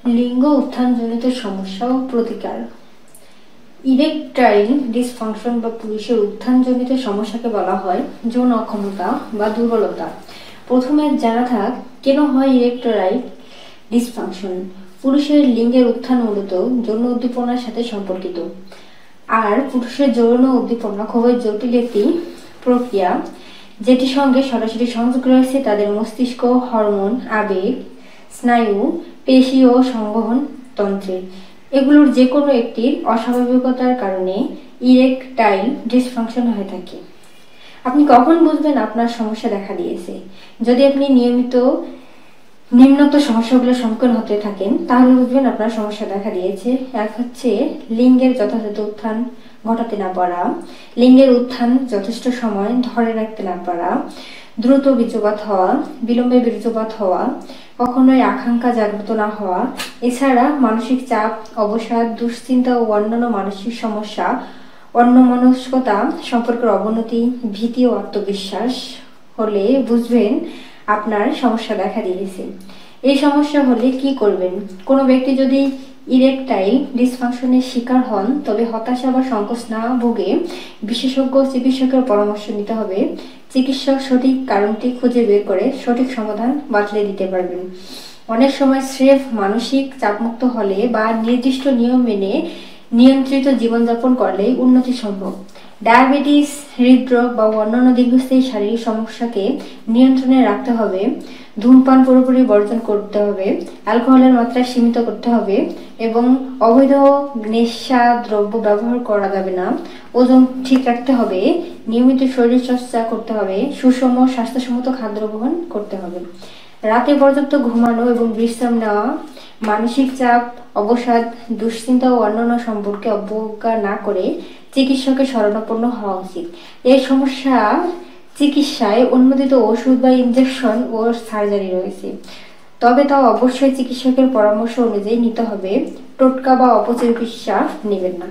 লিঙ্গ উত্থানজনিত সমস্যা ও প্রতিকার। ইরেকটাইল ডিসফাংশন বা পুরুষের উত্থানজনিত সমস্যাকে বলা হয় যৌন অক্ষমতা বা দুর্বলতা। প্রথমে জানা থাক কেন হয় ইরেকটাইল ডিসফাংশন। পুরুষের লিঙ্গের উত্থান মূলত যৌন উদ্দীপনার সাথে সম্পর্কিত, আর পুরুষের যৌন উদ্দীপনা খুবই জটিল একটি প্রক্রিয়া, যেটির সঙ্গে সরাসরি সংযোগ রয়েছে তাদের মস্তিষ্ক, হরমোন, আবেগ, স্নায়ু, পেশি ও সংবহন তন্ত্রে। এগুলোর যে কোনো একটির অস্বাভাবিকতার কারণে ইরেকটাইল ডিসফাংশন হয়ে থাকে। আপনি কখন বুঝবেন আপনার সমস্যা দেখা দিয়েছে? যদি আপনি নিম্নত সমস্যাগুলোর সম্মুখীন হতে থাকেন তাহলে বুঝবেন আপনার সমস্যা দেখা দিয়েছে। এক হচ্ছে লিঙ্গের যথাযথ উত্থান ঘটাতে না পারা, লিঙ্গের উত্থান যথেষ্ট সময় ধরে রাখতে না পারা, দ্রুত বীর্যপাত হওয়া, বিলম্বে বীর্যপাত হওয়া, কখনোই আকাঙ্ক্ষা জাগ্রত না হওয়া, এছাড়া মানসিক চাপ, অবসাদ, দুশ্চিন্তা ও অন্যান্য মানসিক সমস্যা, অন্যমনস্কতা, সম্পর্কের অবনতি, ভীতি ও আত্মবিশ্বাস হলে বুঝবেন আপনার সমস্যা দেখা দিয়েছে। এই সমস্যা হলে কি করবেন? কোনো ব্যক্তি যদি ইরেকটাইল ডিসফাংশনের শিকার হন তবে হতাশা বা সংকোচ না ভুগে বিশেষজ্ঞ চিকিৎসকের পরামর্শ নিতে হবে। চিকিৎসক সঠিক কারণটি খুঁজে বের করে সঠিক সমাধান বাতলে দিতে পারবেন। অনেক সময় স্রেফ মানসিক চাপমুক্ত হলে বা নির্দিষ্ট নিয়ম মেনে নিয়ন্ত্রিত জীবনযাপন করলে উন্নতি সম্ভব। ডায়াবেটিস, হৃদরোগ বা অন্যান্য দীর্ঘস্থায়ী শারীরিক সমস্যাকে নিয়ন্ত্রণে রাখতে হবে। ধূমপান পুরোপুরি বর্জন করতে হবে, অ্যালকোহলের মাত্রা সীমিত করতে হবে এবং অবৈধ নেশা দ্রব্য ব্যবহার করা যাবে না। ওজন ঠিক রাখতে হবে, নিয়মিত শরীরচর্চা করতে হবে, সুষম স্বাস্থ্যসম্মত খাদ্য গ্রহণ করতে হবে। রাতে পর্যাপ্ত ঘুমানো এবং বিশ্রাম নেওয়া, মানসিক চাপ, অবসাদ, দুশ্চিন্তা ও অন্যান্য সম্পর্কে অবজ্ঞা না করে চিকিৎসকের শরণাপন্ন হওয়া উচিত। এই সমস্যা চিকিৎসায় অনুমোদিত ওষুধ বা ইনজেকশন ও সার্জারি রয়েছে, তবে তা অবশ্যই চিকিৎসকের পরামর্শ অনুযায়ী নিতে হবে। টোটকা বা অপচিকিৎসা নেবেন না।